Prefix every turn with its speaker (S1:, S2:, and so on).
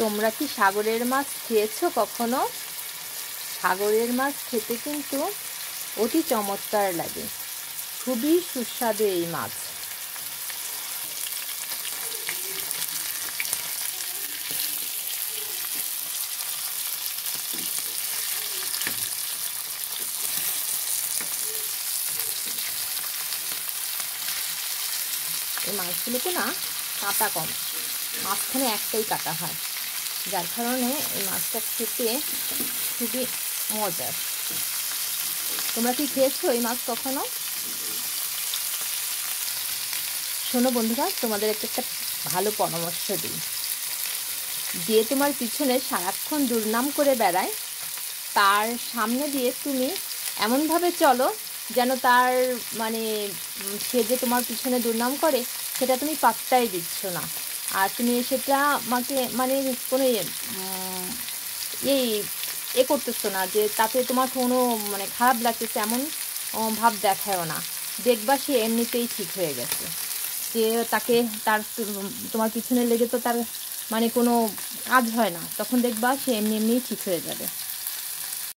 S1: তোমরা কি সাগরের মাছ খেয়েছো কখনো? সাগরের মাছ খেতে কিন্তু অতি চমৎকার লাগে, খুবই সুস্বাদু এই মাছ। এই মাছগুলোতে না কাঁটা কম, মাঝখানে একটাই কাটা হয়, যার কারণে এই মাছটা খেতে খুবই মজার। তোমরা কি খেয়েছো এই মাছ কখনো? শোনো বন্ধুরা, তোমাদের একটা ভালো পরামর্শ দিই। যে তোমার পিছনে সারাক্ষণ দুর্নাম করে বেড়ায়, তার সামনে দিয়ে তুমি এমনভাবে চলো যেন তার মানে সে যে তোমার পিছনে দুর্নাম করে সেটা তুমি পাত্তাই দিচ্ছ না, আর তুমি সেটা আমাকে মানে কোনো এই করতেছো না যে তাতে তোমার কোনো মানে খারাপ লাগতেছে এমন ভাব দেখায়ও না। দেখবা সে এমনিতেই ঠিক হয়ে গেছে। যে তাকে তার তোমার পিছনে লেগে তো তার মানে কোনো কাজ হয় না, তখন দেখবা সে এমনি এমনিই ঠিক হয়ে যাবে।